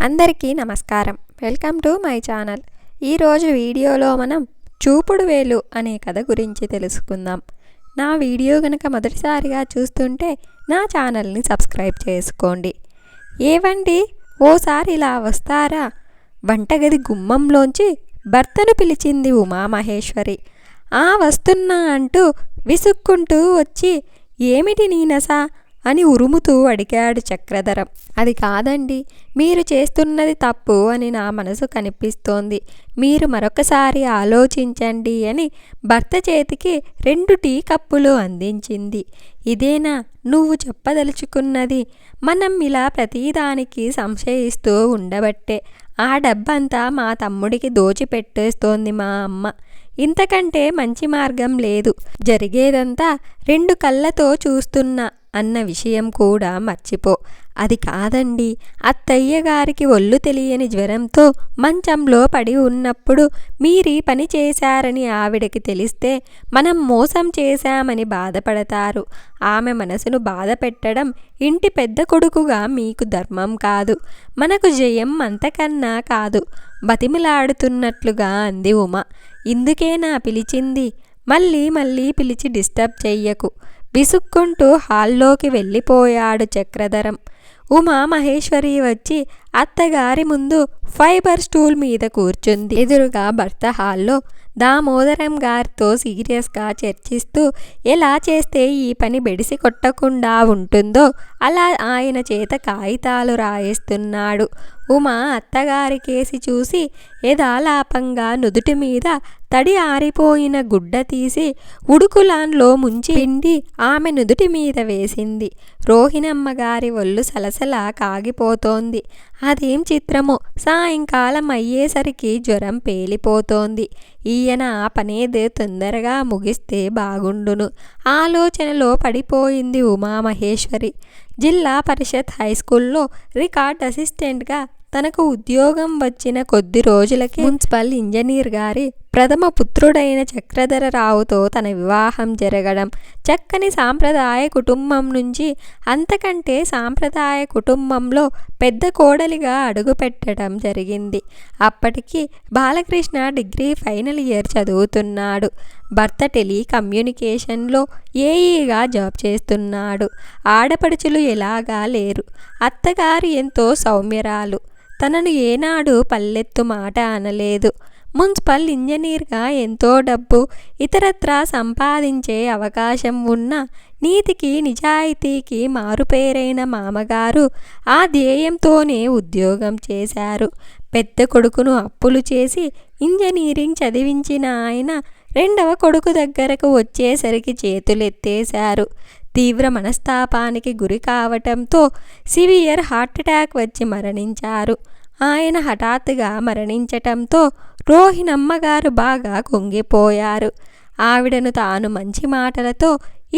అందరికీ నమస్కారం. Welcome to my channel. ఈరోజు వీడియోలో మనం చూపుడు వేలు అనే కథ గురించి తెలుసుకుందాం. నా వీడియో గనక మొదటిసారిగా చూస్తుంటే నా ఛానల్ని సబ్స్క్రైబ్ చేసుకోండి. ఏవండి, ఓసారి ఇలా వస్తారా? వంటగది గుమ్మంలోంచి భర్తను పిలిచింది ఉమామహేశ్వరి. వస్తున్నా అంటూ విసుక్కుంటూ వచ్చి, ఏమిటి నీ నస అని ఉరుముతూ అడిగాడు చక్రధరం. అది కాదండి, మీరు చేస్తున్నది తప్పు అని నా మనసు కనిపిస్తోంది. మీరు మరొకసారి ఆలోచించండి అని భర్త చేతికి 2 టీ కప్పులు అందించింది. ఇదేనా నువ్వు చెప్పదలుచుకున్నది? మనం ఇలా ప్రతిదానికి సంశయిస్తూ ఉండబట్టే ఆ డబ్బంతా మా తమ్ముడికి దోచిపెట్టేస్తోంది మా అమ్మ. ఇంతకంటే మంచి మార్గం లేదు. జరిగేదంతా 2 కళ్ళతో చూస్తున్నా అన్న విషయం కూడా మర్చిపో. అది కాదండి, అత్తయ్య గారికి ఒళ్ళు తెలియని జ్వరంతో మంచంలో పడి ఉన్నప్పుడు మీరీ పని చేశారని ఆవిడకి తెలిస్తే మనం మోసం చేశామని బాధపడతారు. ఆమె మనసును బాధ పెట్టడం ఇంటి పెద్ద కొడుకుగా మీకు ధర్మం కాదు. మనకు జయం అంతకన్నా కాదు బతిమిలాడుతున్నట్లుగా అంది ఉమ. ఇందుకేనా పిలిచింది? మళ్ళీ పిలిచి డిస్టర్బ్ చెయ్యకు. విసుక్కుంటూ హాల్లోకి వెళ్ళిపోయాడు చక్రధరం. ఉమామహేశ్వరి వచ్చి అత్తగారి ముందు ఫైబర్ స్టూల్ మీద కూర్చుంది. ఎదురుగా భర్త హాల్లో దామోదరం గారితో సీరియస్గా చర్చిస్తూ ఎలా చేస్తే ఈ పని బెడిసి కొట్టకుండా ఉంటుందో అలా ఆయన చేత కాగితాలు రాయిస్తున్నాడు. ఉమా అత్తగారి కేసి చూసి యథాలాపంగా నుదుటి మీద తడి ఆరిపోయిన గుడ్డ తీసి ఉడుకులాన్లో ముంచి పిండి ఆమె నుదుటి మీద వేసింది. రోహిణమ్మగారి ఒళ్ళు సలసలా కాగిపోతోంది. అదేం చిత్రమో, సాయంకాలం అయ్యేసరికి జ్వరం పేలిపోతోంది. ఈయన ఆ పనేదే తొందరగా ముగిస్తే బాగుండును ఆలోచనలో పడిపోయింది ఉమామహేశ్వరి. జిల్లా పరిషత్ హైస్కూల్లో రికార్డ్ అసిస్టెంట్గా తనకు ఉద్యోగం వచ్చిన కొద్ది రోజులకే మున్సిపల్ ఇంజనీర్ గారి ప్రథమ పుత్రుడైన చక్రధరరావుతో తన వివాహం జరగడం, చక్కని సాంప్రదాయ కుటుంబం నుంచి అంతకంటే సాంప్రదాయ కుటుంబంలో పెద్ద కోడలిగా అడుగుపెట్టడం జరిగింది. అప్పటికి బాలకృష్ణ డిగ్రీ ఫైనల్ ఇయర్ చదువుతున్నాడు. భర్త టెలికమ్యూనికేషన్లో ఏఈగా జాబ్ చేస్తున్నాడు. ఆడపడుచులు ఎలాగా లేరు. అత్తగారు ఎంతో సౌమ్యరాలు. తనను ఏనాడు పల్లెత్తు మాట అనలేదు. మున్సిపల్ ఇంజనీర్గా ఎంతో డబ్బు ఇతరత్రా సంపాదించే అవకాశం ఉన్న నీతికి నిజాయితీకి మారుపేరైన మామగారు ఆ ధ్యేయంతోనే ఉద్యోగం చేశారు. పెద్ద కొడుకును అప్పులు చేసి ఇంజనీరింగ్ చదివించిన ఆయన రెండవ కొడుకు దగ్గరకు వచ్చేసరికి చేతులెత్తేశారు. తీవ్ర మనస్తాపానికి గురి కావటంతో సివియర్ హార్ట్అటాక్ వచ్చి మరణించారు. ఆయన హఠాత్తుగా మరణించటంతో రోహిణమ్మగారు బాగా కుంగిపోయారు. ఆవిడను తాను మంచి మాటలతో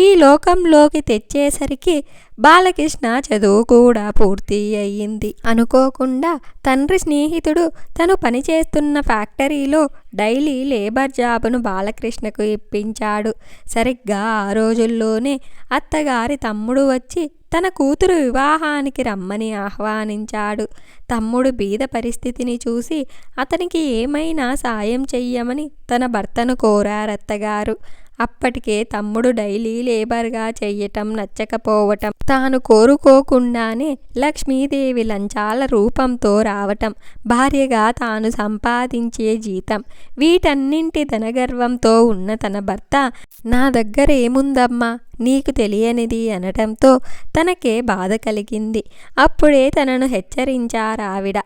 ఈ లోకంలోకి తెచ్చేసరికి బాలకృష్ణ చదువు కూడా పూర్తి అయ్యింది. అనుకోకుండా తండ్రి స్నేహితుడు తను పనిచేస్తున్న ఫ్యాక్టరీలో డైలీ లేబర్ జాబును బాలకృష్ణకు ఇప్పించాడు. సరిగ్గా ఆ రోజుల్లోనే అత్తగారి తమ్ముడు వచ్చి తన కూతురు వివాహానికి రమ్మని ఆహ్వానించాడు. తమ్ముడు బీద పరిస్థితిని చూసి అతనికి ఏమైనా సాయం చెయ్యమని తన భర్తను కోరారత్తగారు. అప్పటికే తమ్ముడు డైలీ లేబర్గా చెయ్యటం నచ్చకపోవటం, తాను కోరుకోకుండానే లక్ష్మీదేవి లంచాల రూపంతో రావటం, భార్యగా తాను సంపాదించే జీతం, వీటన్నింటి ధనగర్వంతో ఉన్న తన భర్త నా దగ్గర ఏముందమ్మా నీకు తెలియనిది అనటంతో తనకే బాధ కలిగింది. అప్పుడే తనను హెచ్చరించారావిడ.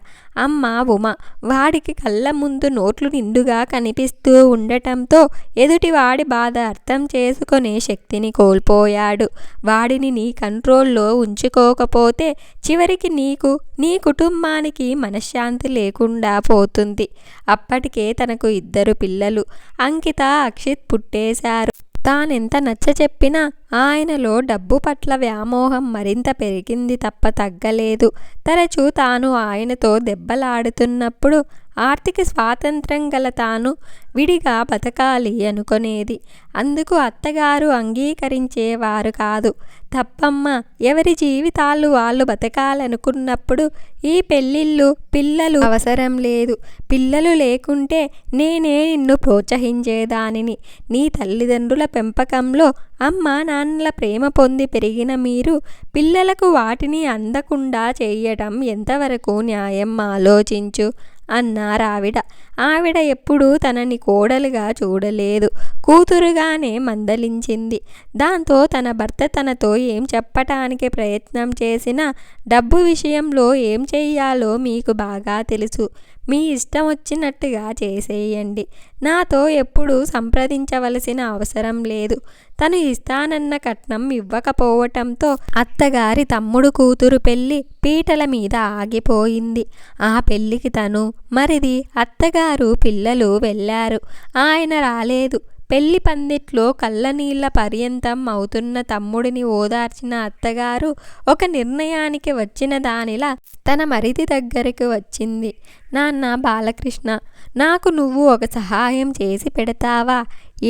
అమ్మ ఉమ, వాడికి కళ్ళ ముందు నోట్లు నిండుగా కనిపిస్తూ ఉండటంతో ఎదుటివాడి బాధ అర్థం చేసుకునే శక్తిని కోల్పోయాడు. వాడిని నీ కంట్రోల్లో ఉంచుకోకపోతే చివరికి నీకు నీ కుటుంబానికి మనశ్శాంతి లేకుండా పోతుంది. అప్పటికే తనకు 2 పిల్లలు అంకిత, అక్షిత్ పుట్టేశారు. తానెంత నచ్చ చెప్పినా ఆయనలో డబ్బు పట్ల వ్యామోహం మరింత పెరిగింది తప్ప తగ్గలేదు. తరచూ తాను ఆయనతో దెబ్బలాడుతున్నప్పుడు ఆర్థిక స్వాతంత్రం గల తాను విడిగా బతకాలి అనుకునేది. అందుకు అత్తగారు అంగీకరించేవారు కాదు. తప్పమ్మ, ఎవరి జీవితాలు వాళ్ళు బతకాలనుకున్నప్పుడు ఈ పెళ్ళిళ్ళు పిల్లలు అవసరం లేదు. పిల్లలు లేకుంటే నేనే నిన్ను ప్రోత్సహించేదానిని. నీ తల్లిదండ్రుల పెంపకంలో అమ్మా నాన్నల ప్రేమ పొంది పెరిగిన మీరు పిల్లలకు వాటిని అందకుండా చేయటం ఎంతవరకు న్యాయం ఆలోచించు అన్నారావిడ. ఆవిడ ఎప్పుడూ తనని కోడలుగా చూడలేదు, కూతురుగానే మందలించింది. దాంతో తన భర్త తనతో ఏం చెప్పటానికి ప్రయత్నం చేసినా డబ్బు విషయంలో ఏం చెయ్యాలో మీకు బాగా తెలుసు. మీ ఇష్టం వచ్చినట్టుగా చేసేయండి. నాతో ఎప్పుడూ సంప్రదించవలసిన అవసరం లేదు. తను ఇస్తానన్న కట్నం ఇవ్వకపోవటంతో అత్తగారి తమ్ముడు కూతురు పెళ్ళి పీటల మీద ఆగిపోయింది. ఆ పెళ్ళికి తను, మరిది, అత్తగారు, పిల్లలు వెళ్ళారు. ఆయన రాలేదు. పెళ్లి పందిట్లో కళ్ళనీళ్ల పర్యంతం అవుతున్న తమ్ముడిని ఓదార్చిన అత్తగారు ఒక నిర్ణయానికి వచ్చిన దానిలా తన మరిది దగ్గరికి వచ్చింది. నాన్న బాలకృష్ణ, నాకు నువ్వు ఒక సహాయం చేసి పెడతావా?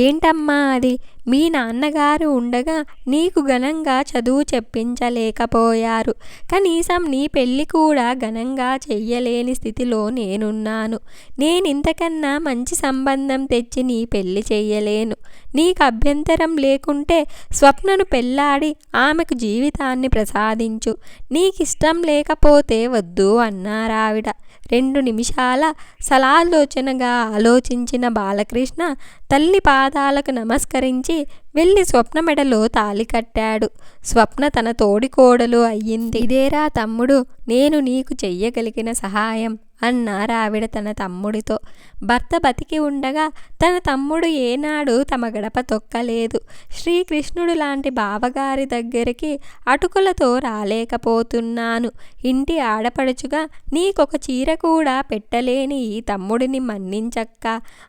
ఏంటమ్మా అది? మీ నాన్నగారు ఉండగా నీకు ఘనంగా చదువు చెప్పించలేకపోయారు. కనీసం నీ పెళ్ళి కూడా ఘనంగా చెయ్యలేని స్థితిలో నేనున్నాను. నేనింతకన్నా మంచి సంబంధం తెచ్చి నీ పెళ్ళి చెయ్యలేను. నీకు అభ్యంతరం లేకుంటే స్వప్నను పెళ్ళాడి ఆమెకు జీవితాన్ని ప్రసాదించు. నీకిష్టం లేకపోతే వద్దు అన్నారావిడ. 2 నిమిషాల సలాలోచనగా ఆలోచించిన బాలకృష్ణ తల్లి పాదాలకు నమస్కరించి వెళ్ళి స్వప్న మెడలో తాళి కట్టాడు. స్వప్న తన తోడికోడలు అయ్యింది. ఇదేరా తమ్ముడు, నేను నీకు చెయ్యగలిగిన సహాయం అన్నారావిడ తన తమ్ముడితో. భర్త బతికి ఉండగా తన తమ్ముడు ఏనాడు తమ గడప తొక్కలేదు. శ్రీకృష్ణుడు లాంటి బావగారి దగ్గరికి అటుకులతో రాలేకపోతున్నాను. ఇంటి ఆడపడుచుగా నీకొక చీర కూడా పెట్టలేని ఈ తమ్ముడిని మన్నించక్క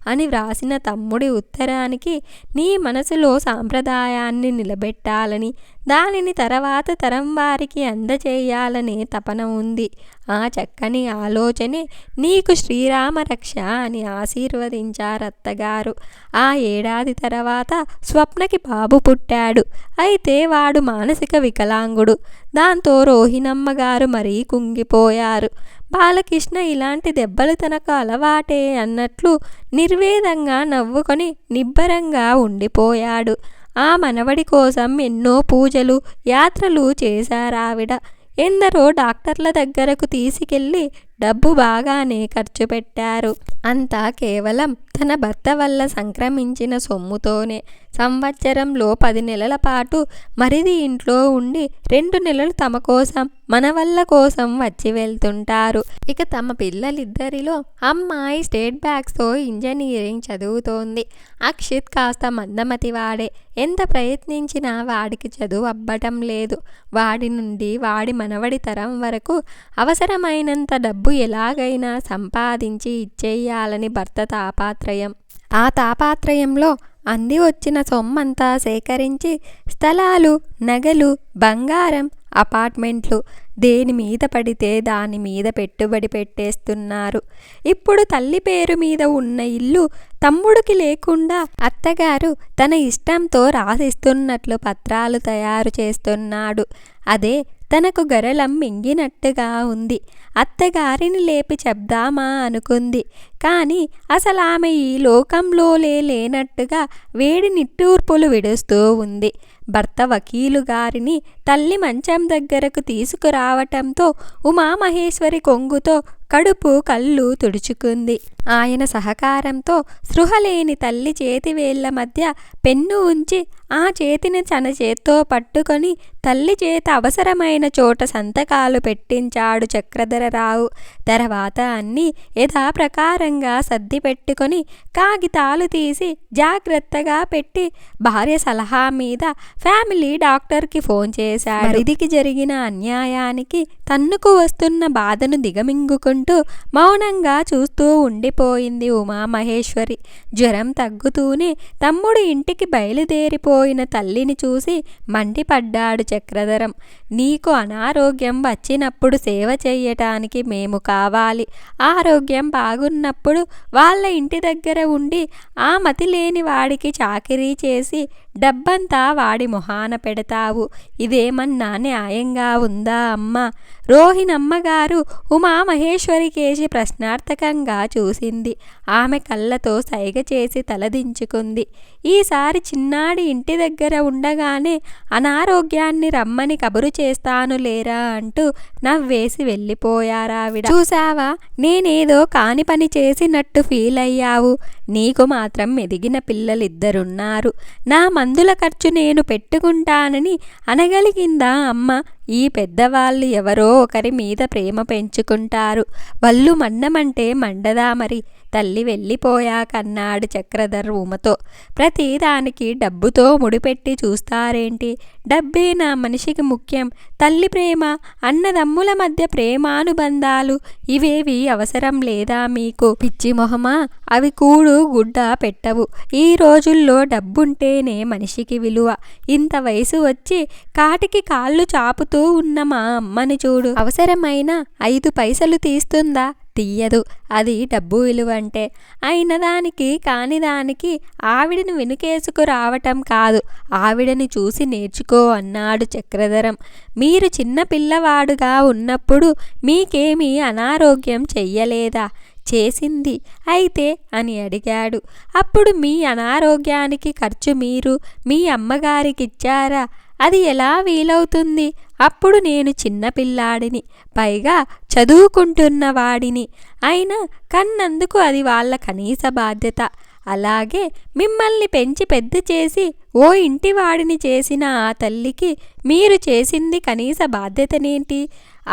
అని వ్రాసిన తమ్ముడి ఉత్తరానికి నీ మనసులో సాంప్రదాయాన్ని నిలబెట్టాలని, దానిని తర్వాత తరం వారికి అందచేయాలనే తపన ఉంది. ఆ చక్కని ఆలోచనే నీకు శ్రీరామ రక్ష అని ఆశీర్వదించారత్తగారు. ఆ ఏడాది తర్వాత స్వప్నకి బాబు పుట్టాడు. అయితే వాడు మానసిక వికలాంగుడు. దాంతో రోహిణమ్మగారు మరీ కుంగిపోయారు. బాలకృష్ణ ఇలాంటి దెబ్బలు తనకు అలవాటే అన్నట్లు నిర్వేదంగా నవ్వుకొని నిబ్బరంగా ఉండిపోయాడు. ఆ మనవడి కోసం ఎన్నో పూజలు, యాత్రలు చేశారావిడ. ఎందరో డాక్టర్ల దగ్గరకు తీసుకెళ్ళి డబ్బు బాగానే ఖర్చు పెట్టారు. అంతా కేవలం తన భర్త వల్ల సంక్రమించిన సొమ్ముతోనే. సంవత్సరంలో 10 నెలల పాటు మరిది ఇంట్లో ఉండి 2 నెలలు తమ కోసం, మనవళ్ళ కోసం వచ్చి వెళ్తుంటారు. ఇక తమ పిల్లలిద్దరిలో అమ్మాయి స్టేట్ బ్యాగ్స్తో ఇంజనీరింగ్ చదువుతోంది. అక్షిత్ కాస్త మందమతివాడే. ఎంత ప్రయత్నించినా వాడికి చదువు అబ్బటం లేదు. వాడి నుండి వాడి మనవడి తరం వరకు అవసరమైనంత డబ్బు ఎలాగైనా సంపాదించి ఇచ్చేయాలని భర్త తాపాత్రయం. ఆ తాపాత్రయంలో అంది వచ్చిన సొమ్మంతా సేకరించి స్థలాలు, నగలు, బంగారం, అపార్ట్మెంట్లు దేని మీద పడితే దాని మీద పెట్టుబడి పెట్టేస్తున్నారు. ఇప్పుడు తల్లి పేరు మీద ఉన్న ఇల్లు తమ్ముడికి లేకుండా అత్తగారు తన ఇష్టంతో రాసిస్తున్నట్లు పత్రాలు తయారు చేస్తున్నాడు. అదే తనకు గరళం మింగినట్టుగా ఉంది. అత్తగారిని లేపి చెప్దామా అనుకుంది. కానీ అసలు ఆమె ఈ లోకంలో లేనట్టుగా వేడి నిట్టూర్పులు విడుస్తూ ఉంది. భర్త వకీలు గారిని తల్లి మంచం దగ్గరకు తీసుకురావటంతో ఉమామహేశ్వరి కొంగుతో కడుపు, కళ్ళు తుడుచుకుంది. ఆయన సహకారంతో స్పృహలేని తల్లి చేతి వేళ్ల మధ్య పెన్ను ఉంచి ఆ చేతిని తన చేత్తో పట్టుకొని తల్లి చేత అవసరమైన చోట సంతకాలు పెట్టించాడు చక్రధరరావు. తర్వాత అన్నీ యథాప్రకారంగా సర్ది పెట్టుకొని కాగితాలు తీసి జాగ్రత్తగా పెట్టి భార్య సలహా మీద ఫ్యామిలీ డాక్టర్కి ఫోన్ చేశాడు. మరిదికి జరిగిన అన్యాయానికి తన్నుకు వస్తున్న బాధను దిగమింగుకుంటూ మౌనంగా చూస్తూ ఉండిపోయింది ఉమామహేశ్వరి. జ్వరం తగ్గుతూనే తమ్ముడు ఇంటికి బయలుదేరిపోయిన తల్లిని చూసి మండిపడ్డాడు చక్రధరం. నీకు అనారోగ్యం వచ్చినప్పుడు సేవ చెయ్యటానికి మేము కావాలి. ఆరోగ్యం బాగున్నప్పుడు వాళ్ళ ఇంటి దగ్గర ఉండి ఆ మతి లేని వాడికి చాకిరీ చేసి డబ్బంతా వాడి మొహాన పెడతావు. ఇదేమన్నా న్యాయంగా ఉందా అమ్మా? రోహిణమ్మగారు ఉమామహేశ్వరి కేసి ప్రశ్నార్థకంగా చూసింది. ఆమె కళ్ళతో సైగ చేసి తలదించుకుంది. ఈసారి చిన్నాడి ఇంటి దగ్గర ఉండగానే అనారోగ్యాన్ని రమ్మని కబురు చేస్తాను లేరా అంటూ నవ్వేసి వెళ్ళిపోయారావిడ. చూసావా, నేనేదో కాని పని చేసినట్టు ఫీల్ అయ్యావు. నీకు మాత్రం ఎదిగిన పిల్లలిద్దరున్నారు. నా మందుల ఖర్చు నేను పెట్టుకుంటానని అనగలిగిందా అమ్మ? ఈ పెద్దవాళ్ళు ఎవరో ఒకరి మీద ప్రేమ పెంచుకుంటారు. వల్లు మండమంటే మండదా మరి? తల్లి వెళ్ళిపోయాకన్నాడు చక్రధర్ ఉమతో. ప్రతిదానికి డబ్బుతో ముడిపెట్టి చూస్తారేంటి? డబ్బే నా మనిషికి ముఖ్యం. తల్లి ప్రేమ, అన్నదమ్ముల మధ్య ప్రేమానుబంధాలు ఇవేవి అవసరం లేదా మీకు? పిచ్చి మొహమా, అవి కూడు గుడ్డ పెట్టవు. ఈ రోజుల్లో డబ్బుంటేనే మనిషికి విలువ. ఇంత వయసు వచ్చి కాటికి కాళ్ళు చాపుతూ ఉన్న మా అమ్మని చూడు. అవసరమైన 5 పైసలు తీస్తుందా? తీయదు. అది డబ్బు విలువ అంటే. అయినదానికి కానిదానికి ఆవిడని వెనుకేసుకు రావటం కాదు, ఆవిడని చూసి నేర్చుకో అన్నాడు చక్రధరం. మీరు చిన్న పిల్లవాడుగా ఉన్నప్పుడు మీకేమీ అనారోగ్యం చెయ్యలేదా? చేసింది. అయితే అని అడిగాడు. అప్పుడు మీ అనారోగ్యానికి ఖర్చు మీరు మీ అమ్మగారికిచ్చారా? అది ఎలా వీలవుతుంది? అప్పుడు నేను చిన్నపిల్లాడిని, పైగా చదువుకుంటున్నవాడిని. అయినా కన్నందుకు అది వాళ్ళ కనీస బాధ్యత. అలాగే మిమ్మల్ని పెంచి పెద్ద చేసి ఓ ఇంటివాడిని చేసిన ఆ తల్లికి మీరు చేసింది కనీస బాధ్యతనేంటి?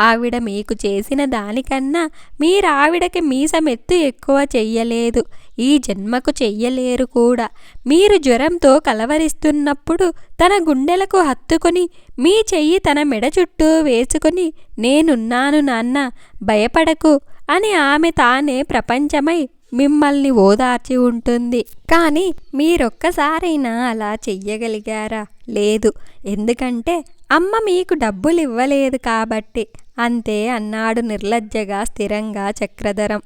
ఆవిడ మీకు చేసిన దానికన్నా మీరావిడకి మీసమెత్తు ఎక్కువ చెయ్యలేదు. ఈ జన్మకు చెయ్యలేరు కూడా. మీరు జ్వరంతో కలవరిస్తున్నప్పుడు తన గుండెలకు హత్తుకొని మీ చెయ్యి తన మెడ చుట్టూ వేసుకుని నేనున్నాను నాన్న, భయపడకు అని ఆమె తానే ప్రపంచమై మిమ్మల్ని ఓదార్చి ఉంటుంది. కానీ మీరొక్కసారైనా అలా చెయ్యగలిగారా? లేదు. ఎందుకంటే అమ్మ మీకు డబ్బులు ఇవ్వలేదు కాబట్టి. అంతే అన్నాడు నిర్లజ్జగా స్థిరంగా చక్రధరం.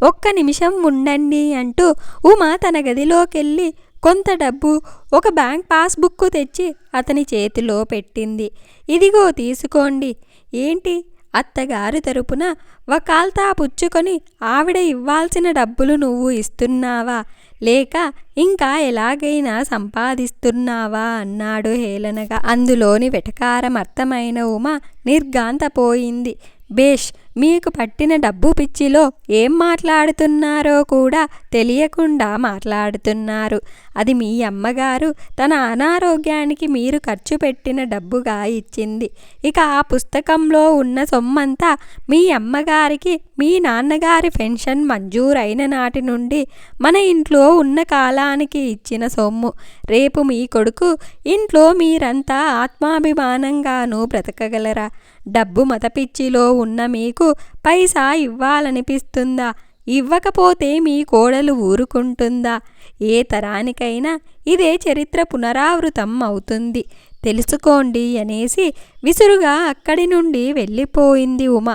ఒక్క నిమిషం ఉండండి అంటూ ఉమా తన గదిలోకెళ్ళి కొంత డబ్బు, ఒక బ్యాంక్ పాస్బుక్ తెచ్చి అతని చేతిలో పెట్టింది. ఇదిగో తీసుకోండి. ఏంటి? అత్తగారు తరపున వకాల్తా పుచ్చుకొని ఆవిడ ఇవ్వాల్సిన డబ్బులు నువ్వు ఇస్తున్నావా? లేక ఇంకా ఎలాగైనా సంపాదిస్తున్నావా అన్నాడు హేళనగా. అందులోని వెటకారం అర్థమైన ఉమ నిర్ఘాంతపోయింది. బేష్, మీకు పట్టిన డబ్బు పిచ్చిలో ఏం మాట్లాడుతున్నారో కూడా తెలియకుండా మాట్లాడుతున్నారు. అది మీ అమ్మగారు తన అనారోగ్యానికి మీరు ఖర్చు పెట్టిన డబ్బుగా ఇచ్చింది. ఇక ఆ పుస్తకంలో ఉన్న సొమ్మంతా మీ అమ్మగారికి మీ నాన్నగారి పెన్షన్ మంజూరైన నాటి నుండి మన ఇంట్లో ఉన్న కాలానికి ఇచ్చిన సొమ్ము. రేపు మీ కొడుకు ఇంట్లో మీరంతా ఆత్మాభిమానంగానూ బ్రతకగలరా? డబ్బు మతపిచ్చిలో ఉన్న మీకు పైసా ఇవ్వాలనిపిస్తుందా? ఇవ్వకపోతే మీ కోడలు ఊరుకుంటుందా? ఏ తరానికైనా ఇదే చరిత్ర పునరావృతం అవుతుంది. తెలుసుకోండి అనేసి విసురుగా అక్కడి నుండి వెళ్ళిపోయింది ఉమ.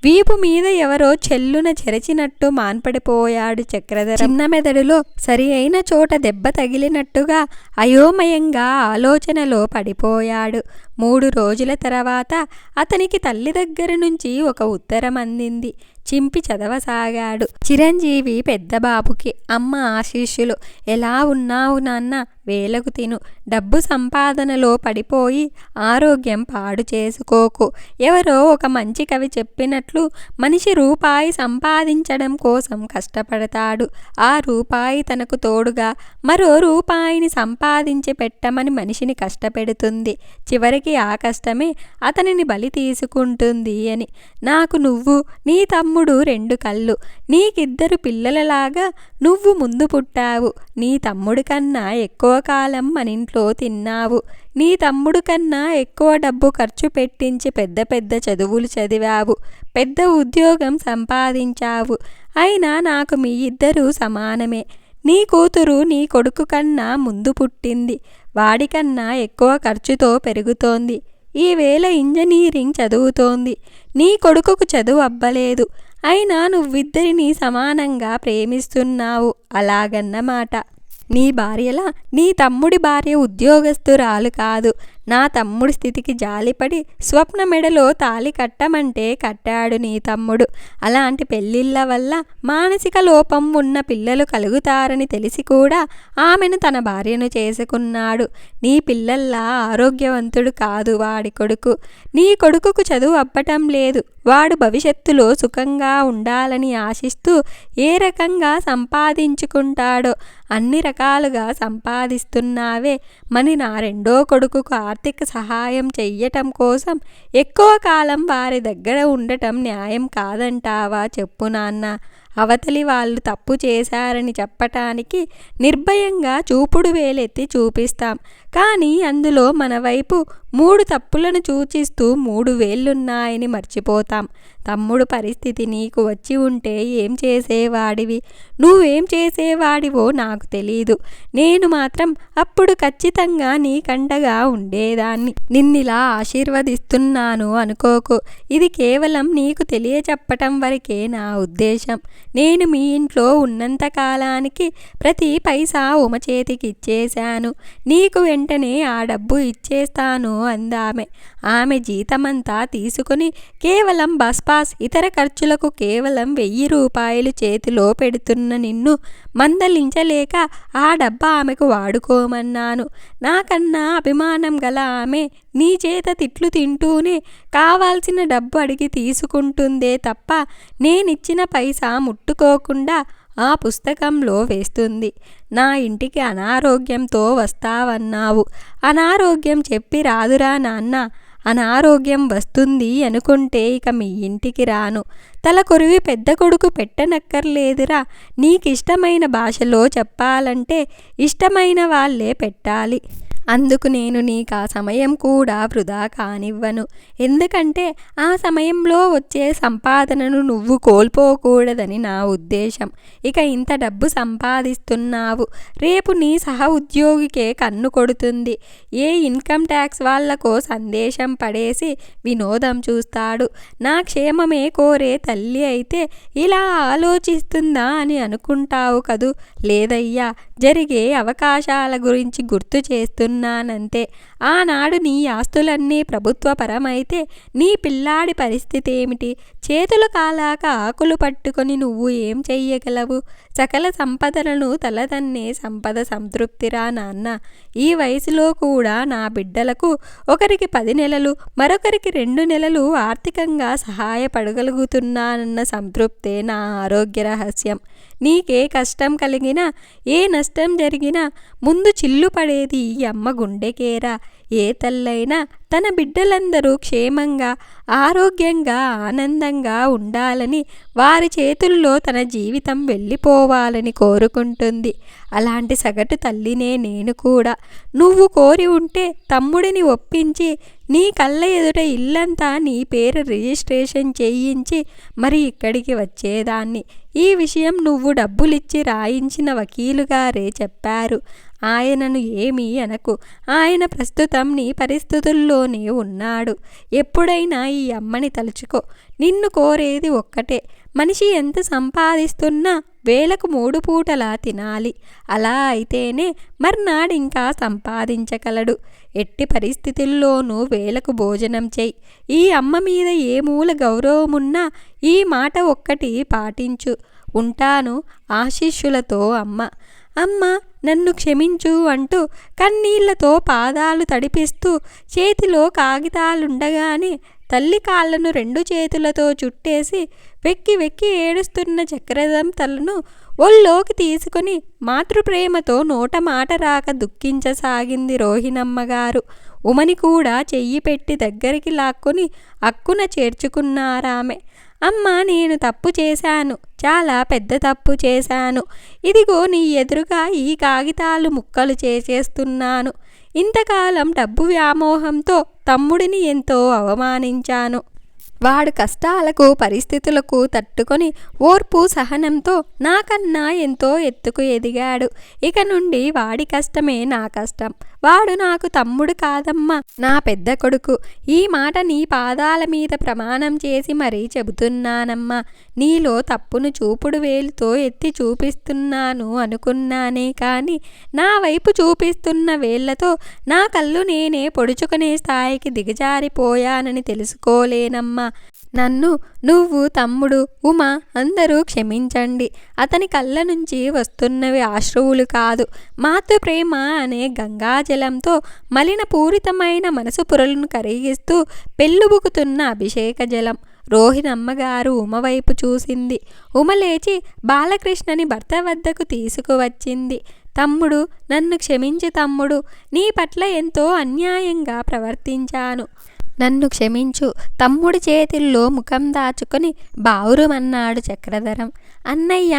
వీపు మీద ఎవరో చెల్లున చెరచినట్టు మాన్పడిపోయాడు చక్రధరం. చిన్న మెదడులో సరి అయిన చోట దెబ్బ తగిలినట్టుగా అయోమయంగా ఆలోచనలో పడిపోయాడు. 3 రోజుల తర్వాత అతనికి తల్లి దగ్గర నుంచి ఒక ఉత్తరం అందింది. చింపి చదవసాగాడు. చిరంజీవి పెద్దబాబుకి అమ్మ ఆశీస్సులు. ఎలా ఉన్నావు నాన్న? వేలకు తిను. డబ్బు సంపాదనలో పడిపోయి ఆరోగ్యం పాడు చేసుకోకు. ఎవరో ఒక మంచి కవి చెప్పినట్లు మనిషి రూపాయి సంపాదించడం కోసం కష్టపడతాడు. ఆ రూపాయి తనకు తోడుగా మరో రూపాయిని సంపాదించి పెట్టమని మనిషిని కష్టపెడుతుంది. చివరికి ఆ కష్టమే అతనిని బలి తీసుకుంటుంది అని. నాకు నువ్వు, నీ తమ్ముడు 2 కళ్ళు. నీకిద్దరు పిల్లలలాగా నువ్వు ముందు పుట్టావు. నీ తమ్ముడి కన్నా ఎక్కువ కాలం మనింట్లో తిన్నావు. నీ తమ్ముడు కన్నా ఎక్కువ డబ్బు ఖర్చు పెట్టించి పెద్ద పెద్ద చదువులు చదివావు. పెద్ద ఉద్యోగం సంపాదించావు. అయినా నాకు మీ ఇద్దరూ సమానమే. నీ కూతురు నీ కొడుకు కన్నా ముందు పుట్టింది. వాడికన్నా ఎక్కువ ఖర్చుతో పెరుగుతోంది. ఈవేళ ఇంజనీరింగ్ చదువుతోంది. నీ కొడుకుకు చదువు అబ్బలేదు. అయినా నువ్విద్దరినీ సమానంగా ప్రేమిస్తున్నావు. అలాగన్నమాట. నీ భార్యలా నీ తమ్ముడి భార్య ఉద్యోగస్తురాలు కాదు. నా తమ్ముడి స్థితికి జాలిపడి స్వప్న మెడలో తాళి కట్టమంటే కట్టాడు నీ తమ్ముడు. అలాంటి పెళ్ళిళ్ళ వల్ల మానసిక లోపం ఉన్న పిల్లలు కలుగుతారని తెలిసి కూడా ఆమెను తన భార్యను చేసుకున్నాడు. నీ పిల్లల్లా ఆరోగ్యవంతుడు కాదు వాడి కొడుకు. నీ కొడుకుకు చదువు అబ్బటం లేదు. వాడు భవిష్యత్తులో సుఖంగా ఉండాలని ఆశిస్తూ ఏ రకంగా సంపాదించుకుంటాడో అన్ని రకాలుగా సంపాదిస్తున్నావే. మరి నా రెండో కొడుకుకు ఆర్థిక సహాయం చెయ్యటం కోసం ఎక్కువ కాలం వారి దగ్గర ఉండటం న్యాయం కాదంటావా చెప్పు నాన్న. అవతలి వాళ్ళు తప్పు చేశారని చెప్పటానికి నిర్భయంగా చూపుడు వేలెత్తి చూపిస్తాం. కానీ అందులో మన వైపు 3 తప్పులను సూచిస్తూ 3 వేళ్లున్నాయని మర్చిపోతాం. తమ్ముడు పరిస్థితి నీకు వచ్చి ఉంటే ఏం చేసేవాడివి? నువ్వేం చేసేవాడివో నాకు తెలీదు. నేను మాత్రం అప్పుడు ఖచ్చితంగా నీకండగా ఉండేదాన్ని. నిన్నిలా ఆశీర్వదిస్తున్నాను అనుకోకు. ఇది కేవలం నీకు తెలియచెప్పటం వరకే నా ఉద్దేశం. నేను మీ ఇంట్లో ఉన్నంత కాలానికి ప్రతి పైసా ఉమ చేతికి ఇచ్చేశాను. నీకు వెంటనే ఆ డబ్బు ఇచ్చేస్తాను అందామె. ఆమె జీతమంతా తీసుకుని కేవలం బస్ పాస్ ఇతర ఖర్చులకు కేవలం 1000 రూపాయలు చేతిలో పెడుతున్న నిన్ను మందలించలేక ఆ డబ్బా ఆమెకు వాడుకోమన్నాను. నాకన్నా అభిమానం గల ఆమె నీ చేత తిట్లు తింటూనే కావాల్సిన డబ్బు అడిగి తీసుకుంటుందే తప్ప నేనిచ్చిన పైసా ముట్టుకోకుండా ఆ పుస్తకంలో వేస్తుంది. నా ఇంటికి అనారోగ్యంతో వస్తావన్నావు. అనారోగ్యం చెప్పి రాదురా నాన్న. అనారోగ్యం వస్తుంది అనుకుంటే ఇక మీ ఇంటికి రాను. తల కొరివి పెద్ద కొడుకు పెట్టనక్కర్లేదురా. నీకిష్టమైన భాషలో చెప్పాలంటే ఇష్టమైన వాళ్ళే పెట్టాలి. అందుకు నేను నీకు ఆ సమయం కూడా వృధా కానివ్వను. ఎందుకంటే ఆ సమయంలో వచ్చే సంపాదనను నువ్వు కోల్పోకూడదని నా ఉద్దేశం. ఇక ఇంత డబ్బు సంపాదిస్తున్నావు. రేపు నీ సహ ఉద్యోగికే కన్ను కొడుతుంది. ఏ ఇన్కమ్ ట్యాక్స్ వాళ్లకో సందేశం పడేసి వినోదం చూస్తాడు. నా క్షేమమే కోరే తల్లి అయితే ఇలా ఆలోచిస్తుందా అని అనుకుంటావు కదూ. లేదయ్యా, జరిగే అవకాశాల గురించి గుర్తు చేస్తున్నానంతే. ఆనాడు నీ ఆస్తులన్నీ ప్రభుత్వపరమైతే నీ పిల్లాడి పరిస్థితి ఏమిటి? చేతులు కాలాక ఆకులు పట్టుకొని నువ్వు ఏం చెయ్యగలవు? సకల సంపదలను తలదన్నే సంపద సంతృప్తిరా నాన్న. ఈ వయసులో కూడా నా బిడ్డలకు ఒకరికి 10 నెలలు మరొకరికి 2 నెలలు ఆర్థికంగా సహాయపడగలుగుతున్నానన్న సంతృప్తే నా ఆరోగ్య రహస్యం. నీకే కష్టం కలిగినా ఏ నష్టం జరిగినా ముందు చిల్లు పడేది ఈ అమ్మ గుండెకేరా. ఏ తల్లైనా తన బిడ్డలందరూ క్షేమంగా ఆరోగ్యంగా ఆనందంగా ఉండాలని వారి చేతుల్లో తన జీవితం వెళ్ళిపోవాలని కోరుకుంటుంది. అలాంటి సగటు తల్లినే నేను కూడా. నువ్వు కోరి ఉంటే తమ్ముడిని ఒప్పించి నీ కళ్ళ ఎదుట ఇల్లంతా నీ పేరు రిజిస్ట్రేషన్ చేయించి మరి ఇక్కడికి వచ్చేదాన్ని. ఈ విషయం నువ్వు డబ్బులిచ్చి రాయించిన వకీలుగారే చెప్పారు. ఆయనను ఏమీ అనకు. ఆయన ప్రస్తుతం నీ పరిస్థితుల్లోనే ఉన్నాడు. ఎప్పుడైనా ఈ అమ్మని తలుచుకో. నిన్ను కోరేది ఒక్కటే, మనిషి ఎంత సంపాదిస్తున్నా వేలకు 3 పూటలా తినాలి. అలా అయితేనే మర్నాడింకా సంపాదించగలడు. ఎట్టి పరిస్థితుల్లోనూ వేలకు భోజనం చెయ్యి. ఈ అమ్మ మీద ఏ మూల గౌరవమున్నా ఈ మాట ఒక్కటి పాటించు. ఉంటాను. ఆశీస్సులతో అమ్మ. అమ్మ నన్ను క్షమించు అంటూ కన్నీళ్లతో పాదాలు తడిపిస్తూ చేతిలో కాగితాలుండగానే తల్లి కాళ్లను 2 చేతులతో చుట్టేసి వెక్కి వెక్కి ఏడుస్తున్న చక్రధం తలను ఒళ్ళోకి తీసుకుని మాతృప్రేమతో నోట మాట రాక దుఃఖించసాగింది రోహిణమ్మగారు. ఉమని కూడా చెయ్యి పెట్టి దగ్గరికి లాక్కొని అక్కున చేర్చుకున్నారామె. అమ్మ, నేను తప్పు చేశాను, చాలా పెద్ద తప్పు చేశాను. ఇదిగో నీ ఎదురుగా ఈ కాగితాలు ముక్కలు చేసేస్తున్నాను. ఇంతకాలం డబ్బు వ్యామోహంతో తమ్ముడిని ఎంతో అవమానించాను. వాడు కష్టాలకు పరిస్థితులకు తట్టుకొని ఓర్పు సహనంతో నాకన్నా ఎంతో ఎత్తుకు ఎదిగాడు. ఇక నుండి వాడి కష్టమే నా కష్టం, వాడు నాకు తమ్ముడు కాదమ్మా, నా పెద్ద కొడుకు. ఈ మాట నీ పాదాల మీద ప్రమాణం చేసి మరీ చెబుతున్నానమ్మా. నీలో తప్పును చూపుడు వేలుతో ఎత్తి చూపిస్తున్నాను అనుకున్నానే కానీ నా వైపు చూపిస్తున్న వేళ్లతో నా కళ్ళు నేనే పొడుచుకునే స్థాయికి దిగజారిపోయానని తెలుసుకోలేనమ్మా. నన్ను, నువ్వు, తమ్ముడు, ఉమా అందరూ క్షమించండి. అతని కళ్ళ నుంచి వస్తున్నవి అశ్రువులు కాదు, మాతృప్రేమ అనే గంగాజలంతో మలినపూరితమైన మనసు పొరలను కరిగిస్తూ పెళ్ళుబుకుతున్న అభిషేక జలం. రోహిణమ్మగారు ఉమ వైపు చూసింది. ఉమ లేచి బాలకృష్ణని భర్త వద్దకు తీసుకువచ్చింది. తమ్ముడు, నన్ను క్షమించి తమ్ముడు, నీ పట్ల ఎంతో అన్యాయంగా ప్రవర్తించాను. నన్ను క్షమించు. తమ్ముడి చేతిల్లో ముఖం దాచుకొని బావురుమన్నాడు చక్రధరం. అన్నయ్య,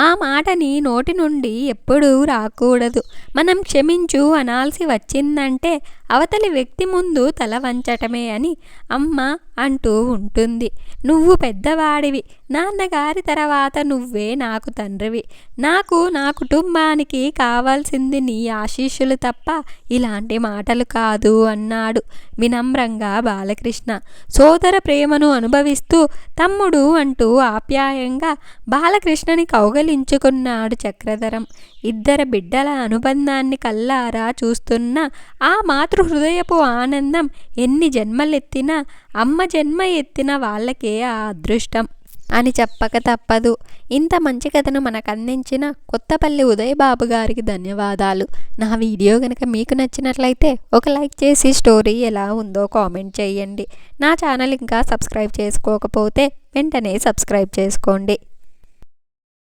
ఆ మాట నీ నోటి నుండి ఎప్పుడూ రాకూడదు. మనం క్షమించు అనాల్సి వచ్చిందంటే అవతలి వ్యక్తి ముందు తల వంచటమే అని అమ్మ అంటూ ఉంటుంది. నువ్వు పెద్దవాడివి. నాన్నగారి తర్వాత నువ్వే నాకు తండ్రివి. నాకు, నా కుటుంబానికి కావాల్సింది నీ ఆశీస్సులు తప్ప ఇలాంటి మాటలు కాదు అన్నాడు వినమ్రంగా బాలకృష్ణ. సోదర ప్రేమను అనుభవిస్తూ తమ్ముడు అంటూ ఆప్యాయంగా బాలకృష్ణని కౌగలించుకున్నాడు చక్రధరం. ఇద్దరు బిడ్డల అనుబంధాన్ని కల్లారా చూస్తున్న ఆ మాతృహృదయపు ఆనందం ఎన్ని జన్మలెత్తినా అమ్మ జన్మ ఎత్తిన వాళ్ళకే ఆ అదృష్టం అని చెప్పక తప్పదు. ఇంత మంచి కథను మనకు అందించిన కొత్తపల్లి ఉదయ్ బాబు గారికి ధన్యవాదాలు. నా వీడియో కనుక మీకు నచ్చినట్లయితే ఒక లైక్ చేసి స్టోరీ ఎలా ఉందో కామెంట్ చేయండి. నా ఛానల్ ఇంకా సబ్స్క్రైబ్ చేసుకోకపోతే వెంటనే సబ్స్క్రైబ్ చేసుకోండి.